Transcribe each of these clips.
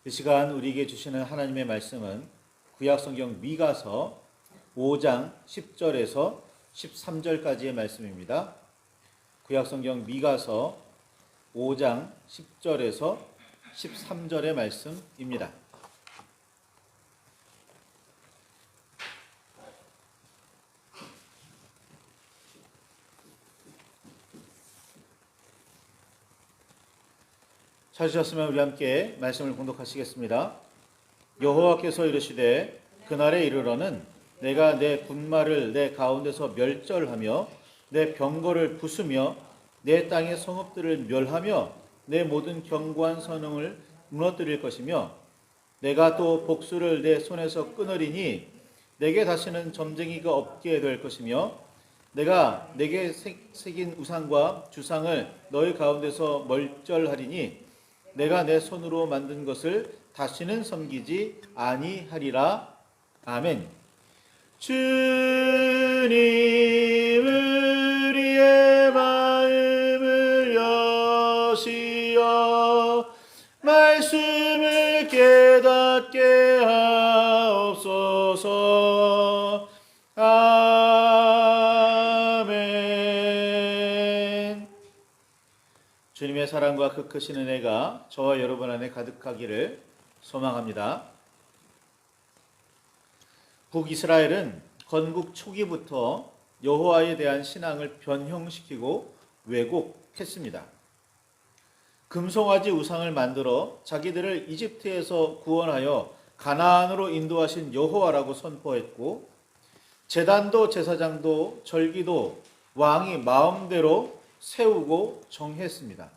이 시간 우리에게 주시는 하나님의 말씀은 구약성경 미가서 5장 10절에서 13절까지의 말씀입니다. 구약성경 미가서 5장 10절에서 13절의 말씀입니다. 찾으셨으면 우리 함께 말씀을 공독하시겠습니다. 여호와께서 이르시되 그날에 이르러는 내가 내 분말을 내 가운데서 멸절하며 내 병거를 부수며 내 땅의 성읍들을 멸하며 내 모든 견고한 선흥을 무너뜨릴 것이며 내가 또 복수를 내 손에서 끊으리니 내게 다시는 점쟁이가 없게 될 것이며 내가 내게 새긴 우상과 주상을 너희 가운데서 멀절하리니 내가 내 손으로 만든 것을 다시는 섬기지 아니하리라. 아멘. 주님 우리의 마음을 여시어 말씀을 깨닫게 하옵소서. 아멘. 주님의 사랑과 그 크신 은혜가 저와 여러분 안에 가득하기를 소망합니다. 북이스라엘은 건국 초기부터 여호와에 대한 신앙을 변형시키고 왜곡했습니다. 금송아지 우상을 만들어 자기들을 이집트에서 구원하여 가나안으로 인도하신 여호와라고 선포했고, 제단도 제사장도 절기도 왕이 마음대로 세우고 정했습니다.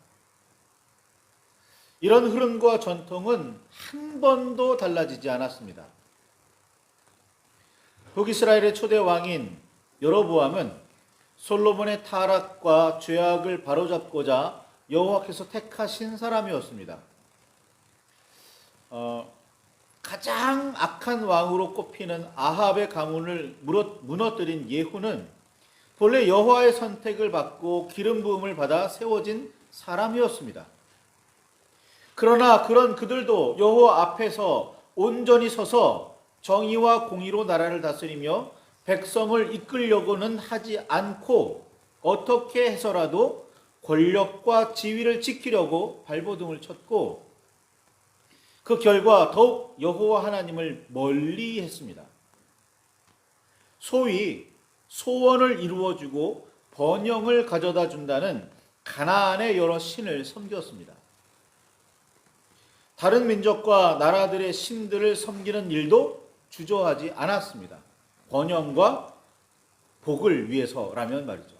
이런 흐름과 전통은 한 번도 달라지지 않았습니다. 북이스라엘의 초대 왕인 여로보암은 솔로몬의 타락과 죄악을 바로잡고자 여호와께서 택하신 사람이었습니다. 가장 악한 왕으로 꼽히는 아합의 가문을 무너뜨린 예후는 본래 여호와의 선택을 받고 기름 부음을 받아 세워진 사람이었습니다. 그러나 그런 그들도 여호와 앞에서 온전히 서서 정의와 공의로 나라를 다스리며 백성을 이끌려고는 하지 않고 어떻게 해서라도 권력과 지위를 지키려고 발버둥을 쳤고, 그 결과 더욱 여호와 하나님을 멀리 했습니다. 소위 소원을 이루어주고 번영을 가져다 준다는 가나안의 여러 신을 섬겼습니다. 다른 민족과 나라들의 신들을 섬기는 일도 주저하지 않았습니다. 번영과 복을 위해서라면 말이죠.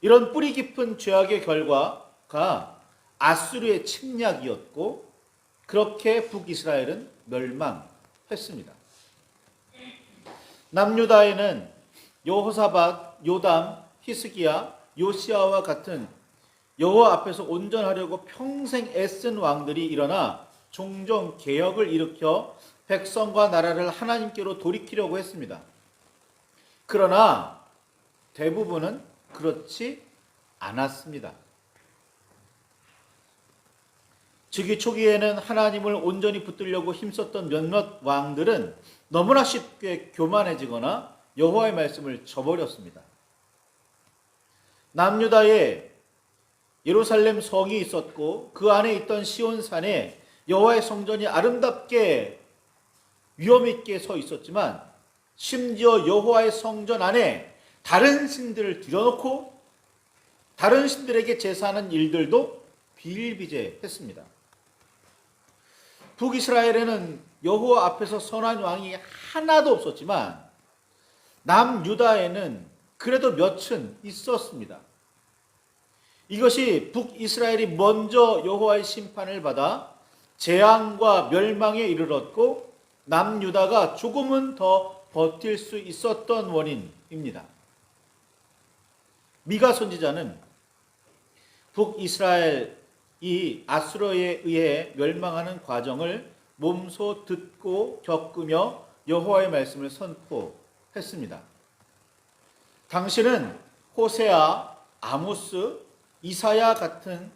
이런 뿌리 깊은 죄악의 결과가 아수르의 침략이었고, 그렇게 북이스라엘은 멸망했습니다. 남유다에는 여호사밧, 요담, 히스기야, 요시야와 같은 여호와 앞에서 온전하려고 평생 애쓴 왕들이 일어나 종종 개혁을 일으켜 백성과 나라를 하나님께로 돌이키려고 했습니다. 그러나 대부분은 그렇지 않았습니다. 즉위 초기에는 하나님을 온전히 붙들려고 힘썼던 몇몇 왕들은 너무나 쉽게 교만해지거나 여호와의 말씀을 저버렸습니다. 남유다에 예루살렘 성이 있었고, 그 안에 있던 시온산에 여호와의 성전이 아름답게 위엄 있게 서 있었지만, 심지어 여호와의 성전 안에 다른 신들을 들여놓고 다른 신들에게 제사하는 일들도 비일비재했습니다. 북이스라엘에는 여호와 앞에서 선한 왕이 하나도 없었지만, 남유다에는 그래도 몇은 있었습니다. 이것이 북이스라엘이 먼저 여호와의 심판을 받아 재앙과 멸망에 이르렀고, 남유다가 조금은 더 버틸 수 있었던 원인입니다. 미가 선지자는 북이스라엘이 아수르에 의해 멸망하는 과정을 몸소 듣고 겪으며 여호와의 말씀을 선포했습니다. 당시는 호세아, 아모스, 이사야 같은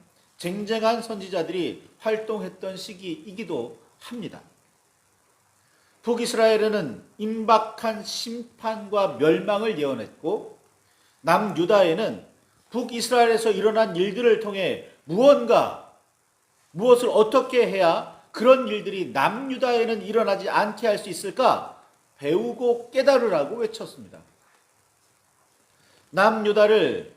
쟁쟁한 선지자들이 활동했던 시기이기도 합니다. 북이스라엘에는 임박한 심판과 멸망을 예언했고, 남유다에는 북이스라엘에서 일어난 일들을 통해 무엇을 어떻게 해야 그런 일들이 남유다에는 일어나지 않게 할 수 있을까 배우고 깨달으라고 외쳤습니다. 남유다를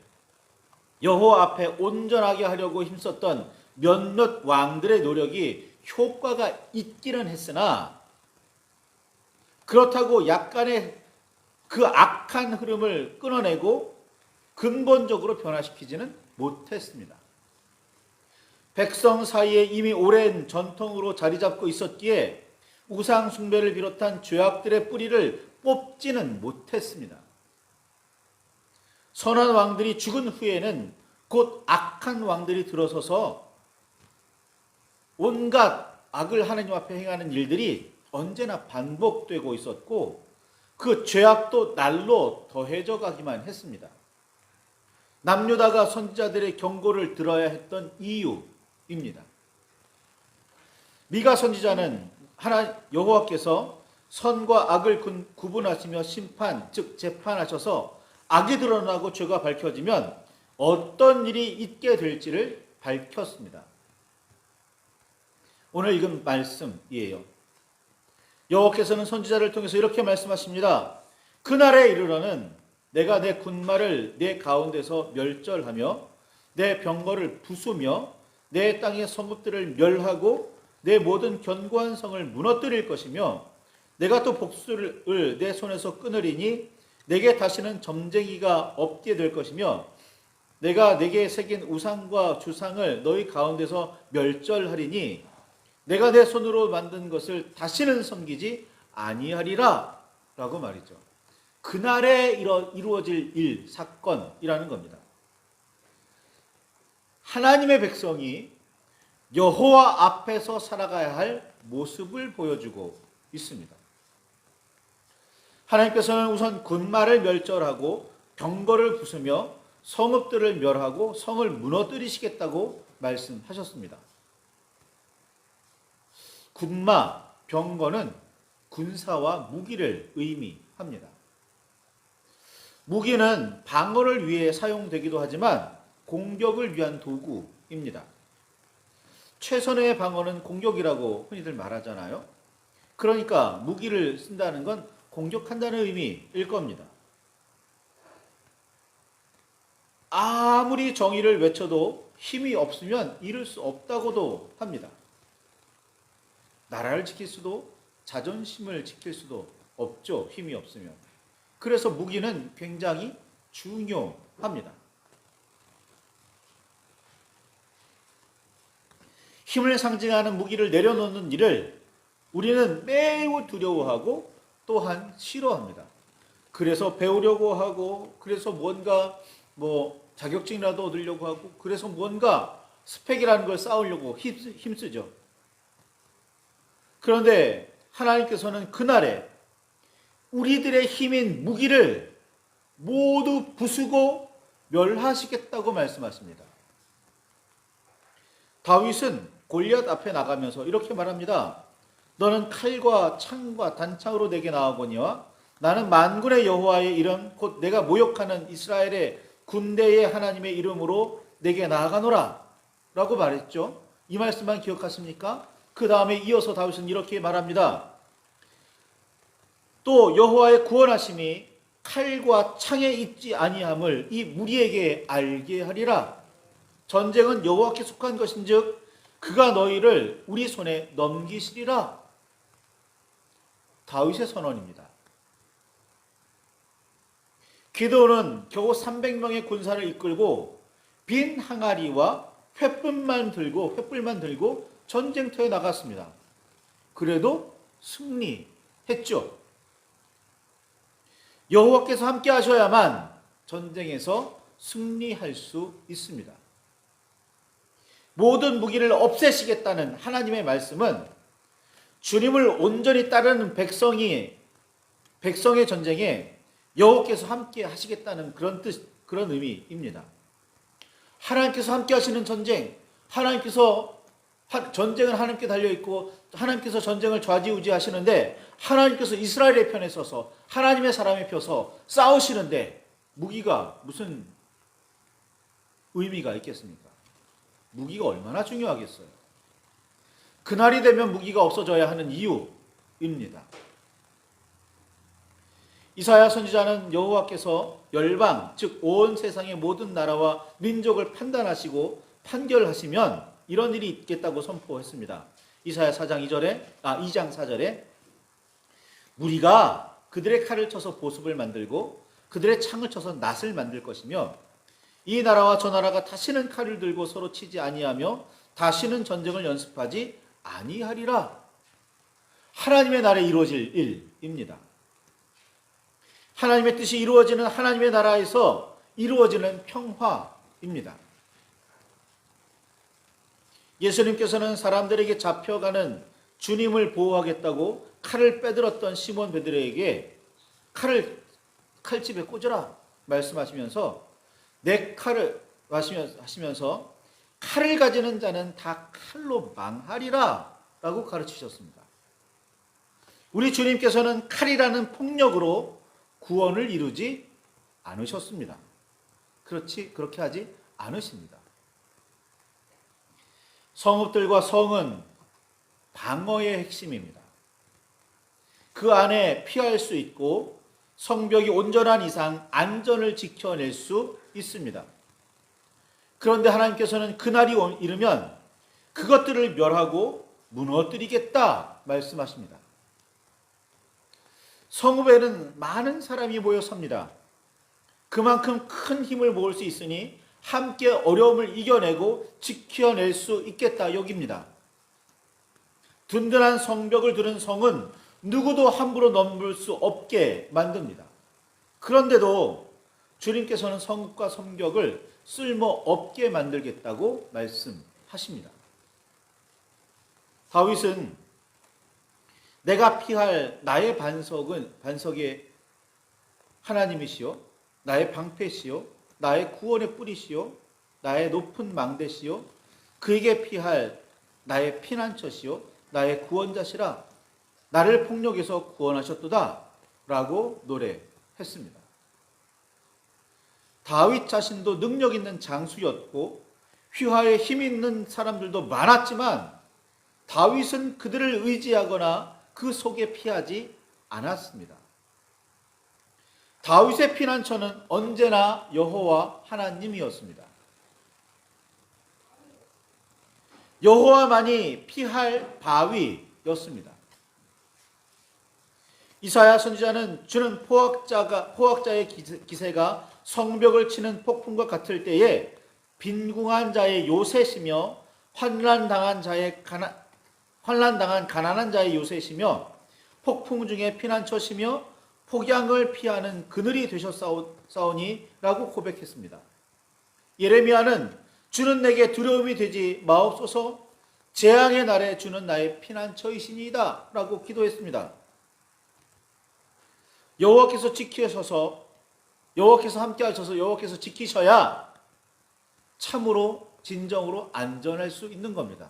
여호와 앞에 온전하게 하려고 힘썼던 몇몇 왕들의 노력이 효과가 있기는 했으나, 그렇다고 약간의 그 악한 흐름을 끊어내고 근본적으로 변화시키지는 못했습니다. 백성 사이에 이미 오랜 전통으로 자리 잡고 있었기에 우상 숭배를 비롯한 죄악들의 뿌리를 뽑지는 못했습니다. 선한 왕들이 죽은 후에는 곧 악한 왕들이 들어서서 온갖 악을 하나님 앞에 행하는 일들이 언제나 반복되고 있었고, 그 죄악도 날로 더해져 가기만 했습니다. 남유다가 선지자들의 경고를 들어야 했던 이유입니다. 미가 선지자는 여호와께서 선과 악을 구분하시며 심판, 즉 재판하셔서 악이 드러나고 죄가 밝혀지면 어떤 일이 있게 될지를 밝혔습니다. 오늘 읽은 말씀이에요. 여호와께서는 선지자를 통해서 이렇게 말씀하십니다. 그날에 이르러는 내가 내 군마를 내 가운데서 멸절하며 내 병거를 부수며 내 땅의 성읍들을 멸하고 내 모든 견고한 성을 무너뜨릴 것이며, 내가 또 복수를 내 손에서 끊으리니 내게 다시는 점쟁이가 없게 될 것이며, 내가 내게 새긴 우상과 주상을 너희 가운데서 멸절하리니 내가 내 손으로 만든 것을 다시는 섬기지 아니하리라 라고 말이죠. 그날에 이루어질 일, 사건이라는 겁니다. 하나님의 백성이 여호와 앞에서 살아가야 할 모습을 보여주고 있습니다. 하나님께서는 우선 군마를 멸절하고 병거를 부수며 성읍들을 멸하고 성을 무너뜨리시겠다고 말씀하셨습니다. 군마, 병거는 군사와 무기를 의미합니다. 무기는 방어를 위해 사용되기도 하지만 공격을 위한 도구입니다. 최선의 방어는 공격이라고 흔히들 말하잖아요. 그러니까 무기를 쓴다는 건 공격한다는 의미일 겁니다. 아무리 정의를 외쳐도 힘이 없으면 이룰 수 없다고도 합니다. 나라를 지킬 수도 자존심을 지킬 수도 없죠. 힘이 없으면. 그래서 무기는 굉장히 중요합니다. 힘을 상징하는 무기를 내려놓는 일을 우리는 매우 두려워하고 또한 싫어합니다. 그래서 배우려고 하고, 그래서 뭔가 자격증이라도 얻으려고 하고, 그래서 뭔가 스펙이라는 걸 쌓으려고 힘쓰죠. 그런데 하나님께서는 그날에 우리들의 힘인 무기를 모두 부수고 멸하시겠다고 말씀하십니다. 다윗은 골리앗 앞에 나가면서 이렇게 말합니다. 너는 칼과 창과 단창으로 내게 나아오거니와 나는 만군의 여호와의 이름 곧 내가 모욕하는 이스라엘의 군대의 하나님의 이름으로 내게 나아가노라 라고 말했죠. 이 말씀만 기억하십니까? 그 다음에 이어서 다윗은 이렇게 말합니다. 또 여호와의 구원하심이 칼과 창에 있지 아니함을 이 무리에게 알게 하리라. 전쟁은 여호와께 속한 것인즉 그가 너희를 우리 손에 넘기시리라. 다윗의 선언입니다. 기드온은 겨우 300명의 군사를 이끌고 빈 항아리와 횃불만 들고 전쟁터에 나갔습니다. 그래도 승리했죠. 여호와께서 함께 하셔야만 전쟁에서 승리할 수 있습니다. 모든 무기를 없애시겠다는 하나님의 말씀은 주님을 온전히 따르는 백성의 전쟁에 여호와께서 함께 하시겠다는 그런 의미입니다. 하나님께서 함께 하시는 전쟁, 하나님께서 전쟁은 하나님께 달려있고 하나님께서 전쟁을 좌지우지하시는데 하나님께서 이스라엘의 편에 서서 하나님의 사람에 펴서 싸우시는데 무기가 무슨 의미가 있겠습니까? 무기가 얼마나 중요하겠어요. 그날이 되면 무기가 없어져야 하는 이유입니다. 이사야 선지자는 여호와께서 열방, 즉 온 세상의 모든 나라와 민족을 판단하시고 판결하시면 이런 일이 있겠다고 선포했습니다. 이사야 2장 4절에 무리가 그들의 칼을 쳐서 보습을 만들고 그들의 창을 쳐서 낫을 만들 것이며 이 나라와 저 나라가 다시는 칼을 들고 서로 치지 아니하며 다시는 전쟁을 연습하지 아니하리라. 하나님의 나라에 이루어질 일입니다. 하나님의 뜻이 이루어지는 하나님의 나라에서 이루어지는 평화입니다. 예수님께서는 사람들에게 잡혀가는 주님을 보호하겠다고 칼을 빼들었던 시몬 베드로에게 칼을 칼집에 꽂으라 말씀하시면서 내 칼을 하시면서 칼을 가지는 자는 다 칼로 망하리라 라고 가르치셨습니다. 우리 주님께서는 칼이라는 폭력으로 구원을 이루지 않으셨습니다. 그렇게 하지 않으십니다. 성읍들과 성은 방어의 핵심입니다. 그 안에 피할 수 있고 성벽이 온전한 이상 안전을 지켜낼 수 있습니다. 그런데 하나님께서는 그날이 이르면 그것들을 멸하고 무너뜨리겠다 말씀하십니다. 성읍에는 많은 사람이 모여 섭니다. 그만큼 큰 힘을 모을 수 있으니 함께 어려움을 이겨내고 지켜낼 수 있겠다 여깁니다. 든든한 성벽을 두른 성은 누구도 함부로 넘볼 수 없게 만듭니다. 그런데도 주님께서는 성읍과 성벽을 쓸모없게 만들겠다고 말씀하십니다. 다윗은 내가 피할 나의 반석의 하나님이시요 나의 방패시요 나의 구원의 뿌리시요 나의 높은 망대시요 그에게 피할 나의 피난처시요 나의 구원자시라 나를 폭력에서 구원하셨도다 라고 노래했습니다. 다윗 자신도 능력 있는 장수였고 휘하에 힘 있는 사람들도 많았지만 다윗은 그들을 의지하거나 그 속에 피하지 않았습니다. 다윗의 피난처는 언제나 여호와 하나님이었습니다. 여호와만이 피할 바위였습니다. 이사야 선지자는 주는 포악자의 기세가 성벽을 치는 폭풍과 같을 때에 빈궁한 자의 요새시며 환난당한 가난한 자의 요새시며 폭풍 중에 피난처시며 폭양을 피하는 그늘이 되셨사오니라고 고백했습니다. 예레미야는 주는 내게 두려움이 되지 마옵소서 재앙의 날에 주는 나의 피난처이시니이다 라고 기도했습니다. 여호와께서 지키셔서 여호와께서 함께 하셔서 여호와께서 지키셔야 참으로 진정으로 안전할 수 있는 겁니다.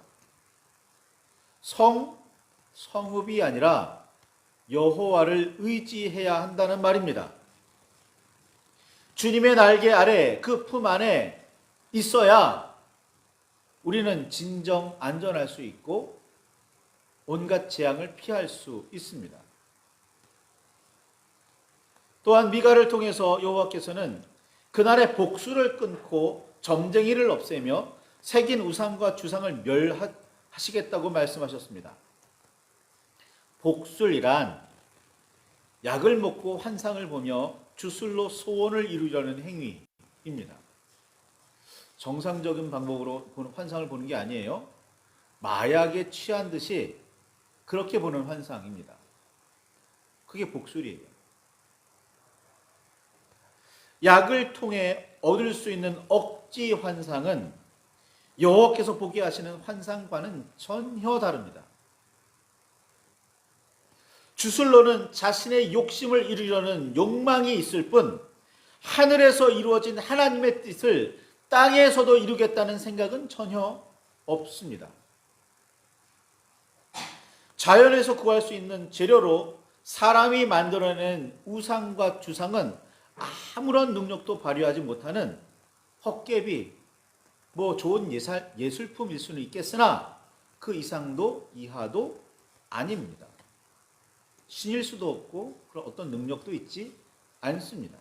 성읍이 아니라 여호와를 의지해야 한다는 말입니다. 주님의 날개 아래 그 품 안에 있어야 우리는 진정 안전할 수 있고 온갖 재앙을 피할 수 있습니다. 또한 미가를 통해서 여호와께서는 그날의 복수를 끊고 점쟁이를 없애며 새긴 우상과 주상을 멸하시겠다고 말씀하셨습니다. 복술이란 약을 먹고 환상을 보며 주술로 소원을 이루려는 행위입니다. 정상적인 방법으로 환상을 보는 게 아니에요. 마약에 취한 듯이 그렇게 보는 환상입니다. 그게 복술이에요. 약을 통해 얻을 수 있는 억지 환상은 여호와께서 보게 하시는 환상과는 전혀 다릅니다. 주술로는 자신의 욕심을 이루려는 욕망이 있을 뿐 하늘에서 이루어진 하나님의 뜻을 땅에서도 이루겠다는 생각은 전혀 없습니다. 자연에서 구할 수 있는 재료로 사람이 만들어낸 우상과 주상은 아무런 능력도 발휘하지 못하는 헛개비, 좋은 예술품일 수는 있겠으나 그 이상도 이하도 아닙니다. 신일 수도 없고 그런 어떤 능력도 있지 않습니다.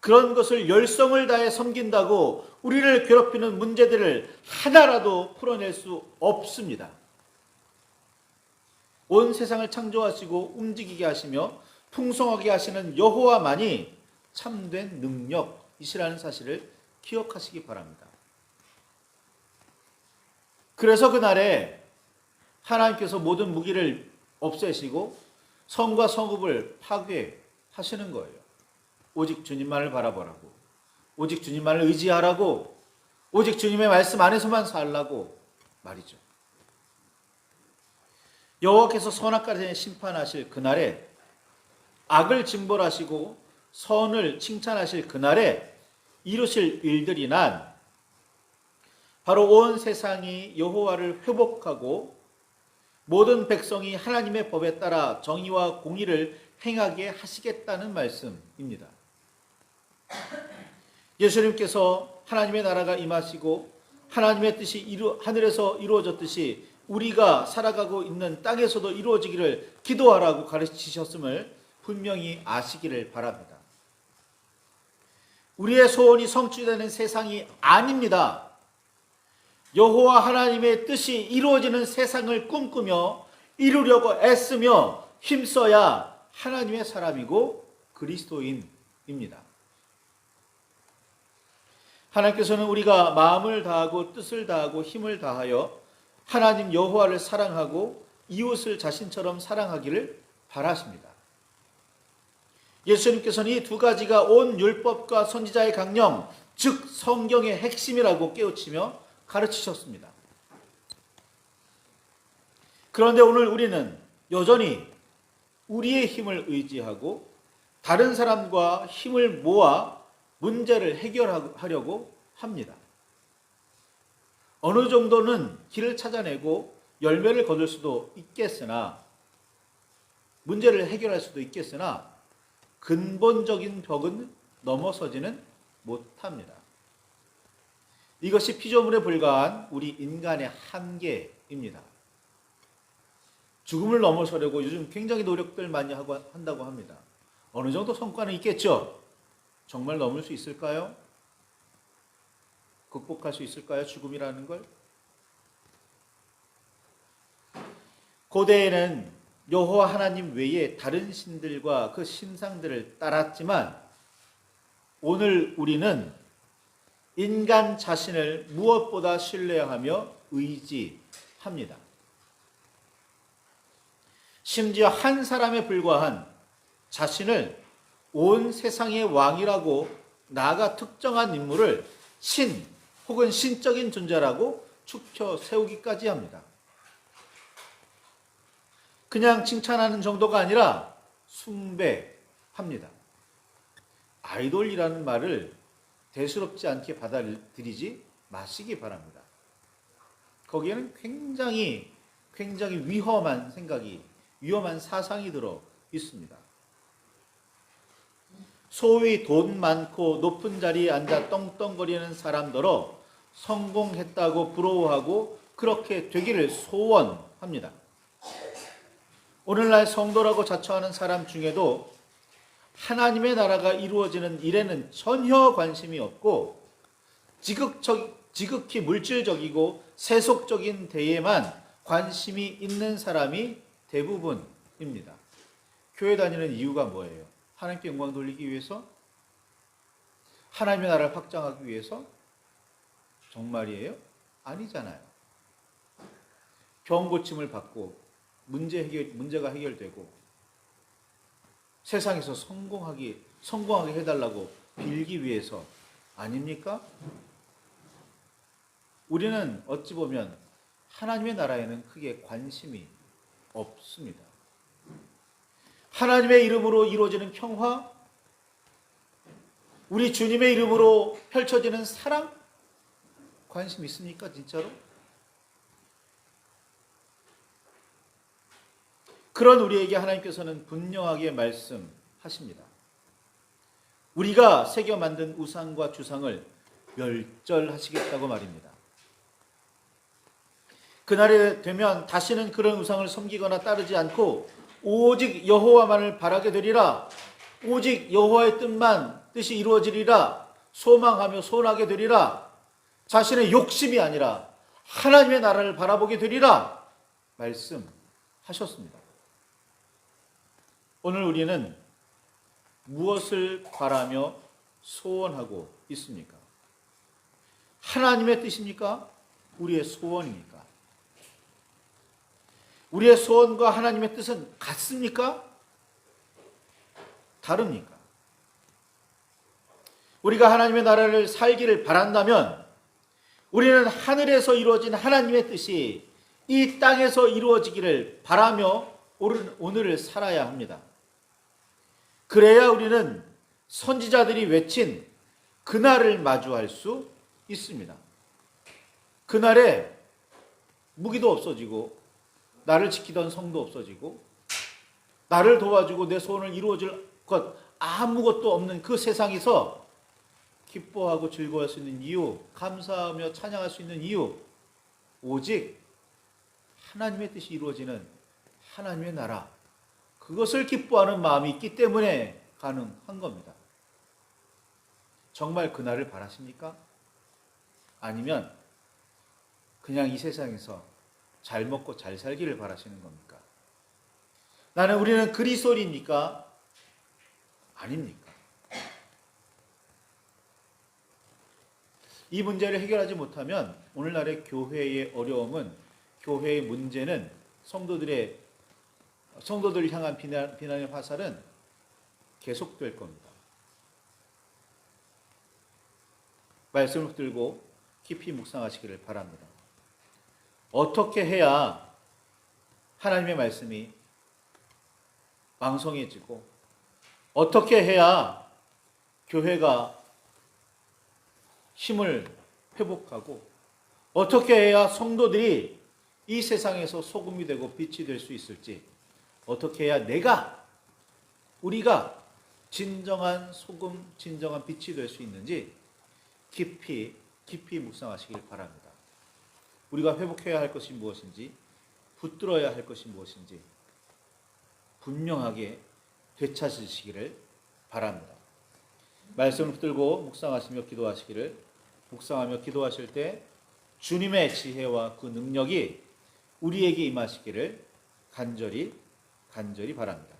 그런 것을 열성을 다해 섬긴다고 우리를 괴롭히는 문제들을 하나라도 풀어낼 수 없습니다. 온 세상을 창조하시고 움직이게 하시며 풍성하게 하시는 여호와만이 참된 능력이시라는 사실을 기억하시기 바랍니다. 그래서 그날에 하나님께서 모든 무기를 없애시고 성과 성읍을 파괴하시는 거예요. 오직 주님만을 바라보라고, 오직 주님만을 의지하라고, 오직 주님의 말씀 안에서만 살라고 말이죠. 여호와께서 선악과에 심판하실 그날에, 악을 징벌하시고 선을 칭찬하실 그날에 이루실 일들이 난 바로 온 세상이 여호와를 회복하고 모든 백성이 하나님의 법에 따라 정의와 공의를 행하게 하시겠다는 말씀입니다. 예수님께서 하나님의 나라가 임하시고 하나님의 뜻이 하늘에서 이루어졌듯이 우리가 살아가고 있는 땅에서도 이루어지기를 기도하라고 가르치셨음을 분명히 아시기를 바랍니다. 우리의 소원이 성취되는 세상이 아닙니다. 여호와 하나님의 뜻이 이루어지는 세상을 꿈꾸며 이루려고 애쓰며 힘써야 하나님의 사람이고 그리스도인입니다. 하나님께서는 우리가 마음을 다하고 뜻을 다하고 힘을 다하여 하나님 여호와를 사랑하고 이웃을 자신처럼 사랑하기를 바라십니다. 예수님께서는 이 두 가지가 온 율법과 선지자의 강령, 즉 성경의 핵심이라고 깨우치며 가르치셨습니다. 그런데 오늘 우리는 여전히 우리의 힘을 의지하고 다른 사람과 힘을 모아 문제를 해결하려고 합니다. 어느 정도는 길을 찾아내고 열매를 거둘 수도 있겠으나, 문제를 해결할 수도 있겠으나 근본적인 벽은 넘어서지는 못합니다. 이것이 피조물에 불과한 우리 인간의 한계입니다. 죽음을 넘어서려고 요즘 굉장히 노력들 많이 한다고 합니다. 어느 정도 성과는 있겠죠? 정말 넘을 수 있을까요? 극복할 수 있을까요? 죽음이라는 걸? 고대에는 여호와 하나님 외에 다른 신들과 그 신상들을 따랐지만 오늘 우리는 인간 자신을 무엇보다 신뢰하며 의지합니다. 심지어 한 사람에 불과한 자신을 온 세상의 왕이라고, 나아가 특정한 인물을 신 혹은 신적인 존재라고 축혀 세우기까지 합니다. 그냥 칭찬하는 정도가 아니라 숭배합니다. 아이돌이라는 말을 대수롭지 않게 받아들이지 마시기 바랍니다. 거기에는 굉장히 위험한 생각이, 위험한 사상이 들어 있습니다. 소위 돈 많고 높은 자리에 앉아 떵떵거리는 사람들어 성공했다고 부러워하고 그렇게 되기를 소원합니다. 오늘날 성도라고 자처하는 사람 중에도 하나님의 나라가 이루어지는 일에는 전혀 관심이 없고 지극히 물질적이고 세속적인 데에만 관심이 있는 사람이 대부분입니다. 교회 다니는 이유가 뭐예요? 하나님께 영광 돌리기 위해서? 하나님의 나라를 확장하기 위해서? 정말이에요? 아니잖아요. 병 고침을 받고 문제가 해결되고 세상에서 성공하게 해달라고 빌기 위해서 아닙니까? 우리는 어찌 보면 하나님의 나라에는 크게 관심이 없습니다. 하나님의 이름으로 이루어지는 평화, 우리 주님의 이름으로 펼쳐지는 사랑, 관심 있습니까? 진짜로? 그런 우리에게 하나님께서는 분명하게 말씀하십니다. 우리가 새겨 만든 우상과 주상을 멸절하시겠다고 말입니다. 그날이 되면 다시는 그런 우상을 섬기거나 따르지 않고 오직 여호와만을 바라게 되리라. 오직 여호와의 뜻이 이루어지리라. 소망하며 소원하게 되리라. 자신의 욕심이 아니라 하나님의 나라를 바라보게 되리라 말씀하셨습니다. 오늘 우리는 무엇을 바라며 소원하고 있습니까? 하나님의 뜻입니까? 우리의 소원입니까? 우리의 소원과 하나님의 뜻은 같습니까? 다릅니까? 우리가 하나님의 나라를 살기를 바란다면 우리는 하늘에서 이루어진 하나님의 뜻이 이 땅에서 이루어지기를 바라며 오늘을 살아야 합니다. 그래야 우리는 선지자들이 외친 그날을 마주할 수 있습니다. 그날에 무기도 없어지고 나를 지키던 성도 없어지고 나를 도와주고 내 소원을 이루어줄 것 아무것도 없는 그 세상에서 기뻐하고 즐거워할 수 있는 이유, 감사하며 찬양할 수 있는 이유, 오직 하나님의 뜻이 이루어지는 하나님의 나라, 그것을 기뻐하는 마음이 있기 때문에 가능한 겁니다. 정말 그날을 바라십니까? 아니면 그냥 이 세상에서 잘 먹고 잘 살기를 바라시는 겁니까? 우리는 그리스도인입니까? 아닙니까? 이 문제를 해결하지 못하면 오늘날의 교회의 어려움은, 교회의 문제는, 성도들을 향한 비난의 화살은 계속될 겁니다. 말씀을 붙들고 깊이 묵상하시기를 바랍니다. 어떻게 해야 하나님의 말씀이 왕성해지고, 어떻게 해야 교회가 힘을 회복하고, 어떻게 해야 성도들이 이 세상에서 소금이 되고 빛이 될 수 있을지, 어떻게 해야 우리가 진정한 소금, 진정한 빛이 될 수 있는지 깊이 묵상하시길 바랍니다. 우리가 회복해야 할 것이 무엇인지, 붙들어야 할 것이 무엇인지 분명하게 되찾으시기를 바랍니다. 말씀을 붙들고 묵상하시며 기도하실 때 주님의 지혜와 그 능력이 우리에게 임하시기를 간절히 바랍니다.